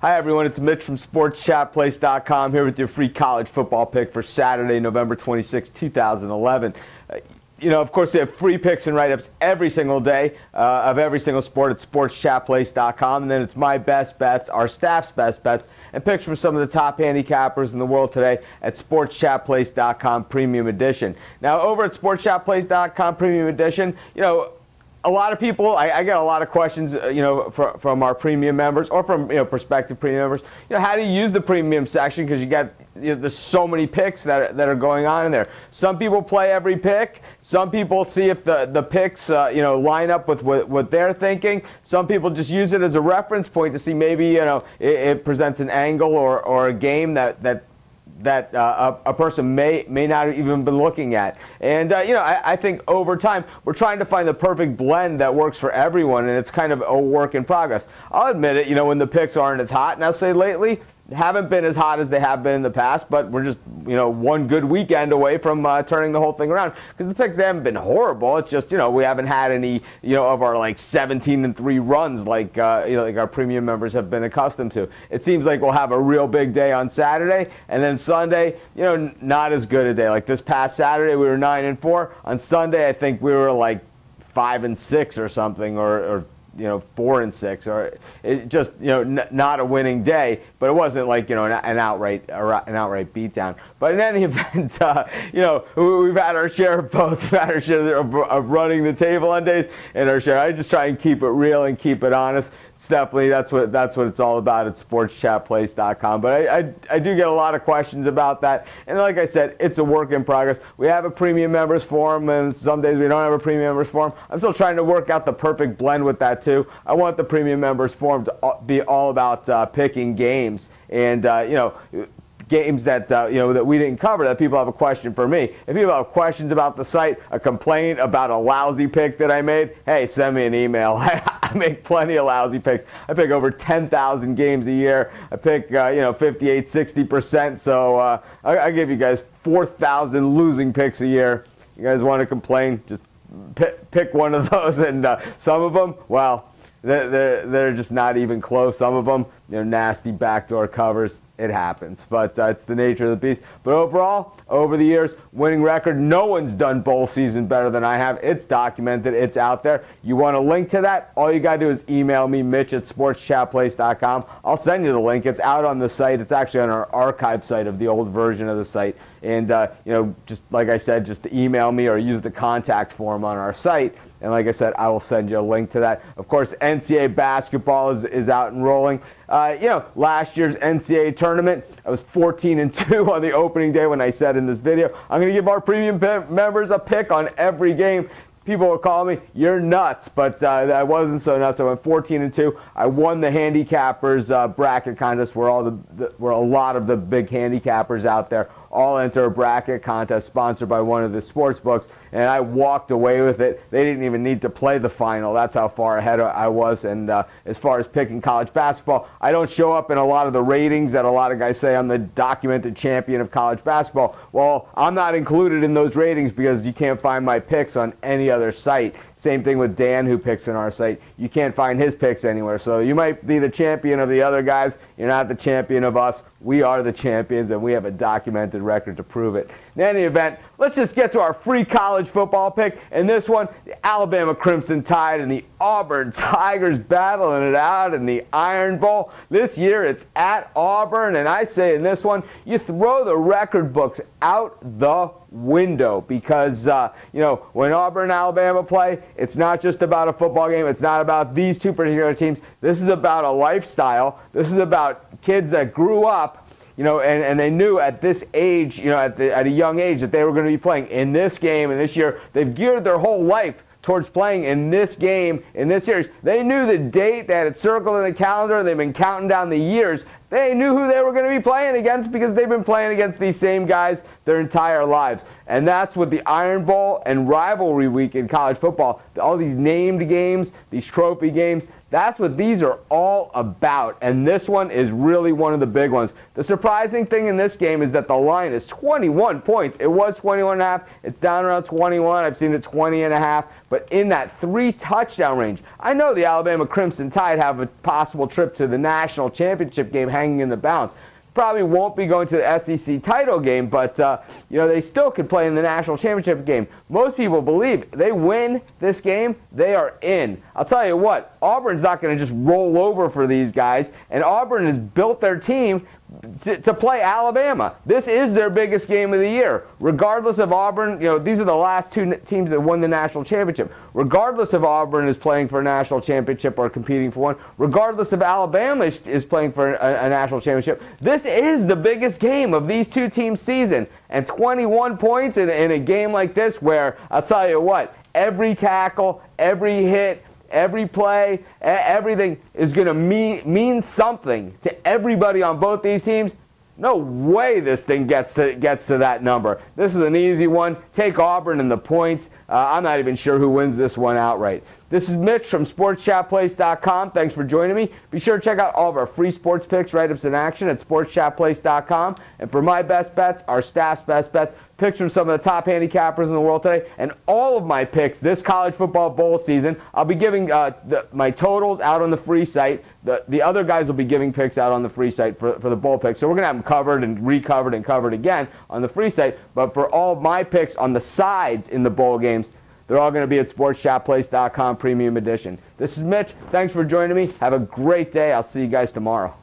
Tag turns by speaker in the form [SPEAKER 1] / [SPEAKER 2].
[SPEAKER 1] Hi everyone, it's Mitch from SportsChatPlace.com here with your free college football pick for Saturday, November 26, 2011. Of course, we have free picks and write-ups every single day of every single sport at SportsChatPlace.com. And then it's my best bets, our staff's best bets, and picks from some of the top handicappers in the world today at SportsChatPlace.com Premium Edition. Now, over at SportsChatPlace.com Premium Edition, a lot of people, I get a lot of questions, from our premium members or from, prospective premium members. How do you use the premium section? Because there's so many picks that are going on in there. Some people play every pick. Some people see if the picks, line up with what they're thinking. Some people just use it as a reference point to see maybe, it presents an angle or a game that a person may not have even been looking at. And, I think over time, we're trying to find the perfect blend that works for everyone, and it's kind of a work in progress. I'll admit it, when the picks aren't as hot, and I'll say lately, haven't been as hot as they have been in the past, but we're just, one good weekend away from turning the whole thing around. Because the picks, they haven't been horrible. It's just, we haven't had any, of our 17-3 runs like our premium members have been accustomed to. It seems like we'll have a real big day on Saturday, and then Sunday, not as good a day. Like this past Saturday, we were 9-4. On Sunday, I think we were 5-6 or something, or 4-6, or it just not a winning day, but it wasn't like an outright beatdown. But in any event, we've had our share of both. We've had our share of running the table on days, and our share. I just try and keep it real and keep it honest. Definitely, that's what it's all about at SportsChatPlace.com. But I do get a lot of questions about that, and like I said, it's a work in progress. We have a premium members forum, and some days we don't have a premium members forum. I'm still trying to work out the perfect blend with that too. I want the premium members forum to be all about picking games and games that that we didn't cover, that people have a question for me. If people have questions about the site, a complaint about a lousy pick that I made, hey, send me an email. I make plenty of lousy picks. I pick over 10,000 games a year. I pick 58, 60%. So I give you guys 4,000 losing picks a year. You guys want to complain? Just pick one of those, and some of them, well, they're just not even close. Some of them, they're nasty backdoor covers. It happens, but it's the nature of the beast. But overall, over the years, winning record, no one's done bowl season better than I have. It's documented. It's out there. You want a link to that? All you got to do is email me, Mitch at SportsChatPlace.com. I'll send you the link. It's out on the site. It's actually on our archive site of the old version of the site. And, just like I said, just to email me or use the contact form on our site. And like I said, I will send you a link to that. Of course, NCAA basketball is out and rolling. Last year's NCAA tournament, I was 14-2 on the opening day when I said in this video, I'm going to give our premium members a pick on every game. People will call me, you're nuts, but I wasn't so nuts. I went 14-2. I won the handicappers bracket contest where a lot of the big handicappers out there all enter a bracket contest sponsored by one of the sports books, and I walked away with it. They didn't even need to play the final. That's how far ahead I was. And as far as picking college basketball, I don't show up in a lot of the ratings that a lot of guys say I'm the documented champion of college basketball. Well, I'm not included in those ratings because you can't find my picks on any other site. Same thing with Dan, who picks in our site. You can't find his picks anywhere. So you might be the champion of the other guys. You're not the champion of us. We are the champions, and we have a documented record to prove it. In any event, let's just get to our free college football pick. And this one, the Alabama Crimson Tide and the Auburn Tigers battling it out in the Iron Bowl. This year, it's at Auburn, and I say in this one, you throw the record books out the window because, when Auburn and Alabama play, it's not just about a football game. It's not about these two particular teams. This is about a lifestyle. This is about kids that grew up, and they knew at this age, at a young age that they were going to be playing in this game, and this year they've geared their whole life towards playing in this game, in this series. They knew the date, they had it circled in the calendar, and they've been counting down the years. They knew who they were going to be playing against because they've been playing against these same guys their entire lives. And that's what the Iron Bowl and rivalry week in college football, all these named games, these trophy games, That's what these are all about, and this one is really one of the big ones. The surprising thing in this game is that the line is 21 points. It was 21.5. It's down around 21. I've seen it 20.5, but in that 3-touchdown range. I know the Alabama Crimson Tide have a possible trip to the national championship game hanging in the balance. Probably won't be going to the SEC title game, but they still could play in the national championship game. Most people believe they win this game, they are in. I'll tell you what, Auburn's not going to just roll over for these guys, and Auburn has built their team to play Alabama. This is their biggest game of the year. Regardless of Auburn, these are the last two teams that won the national championship. Regardless of Auburn is playing for a national championship or competing for one, regardless of Alabama is playing for a national championship, this is the biggest game of these two teams' season. And 21 points in a game like this where, I'll tell you what, every tackle, every hit, every play, everything is going to mean something to everybody on both these teams. No way this thing gets to that number. This is an easy one. Take Auburn and the points. I'm not even sure who wins this one outright. This is Mitch from SportsChatPlace.com. Thanks for joining me. Be sure to check out all of our free sports picks, write-ups in action at SportsChatPlace.com. And for my best bets, our staff's best bets, picks from some of the top handicappers in the world today, and all of my picks this college football bowl season. I'll be giving my totals out on the free site. The other guys will be giving picks out on the free site for the bowl picks. So we're going to have them covered and recovered and covered again on the free site. But for all of my picks on the sides in the bowl games, they're all going to be at SportsChatPlace.com Premium Edition. This is Mitch. Thanks for joining me. Have a great day. I'll see you guys tomorrow.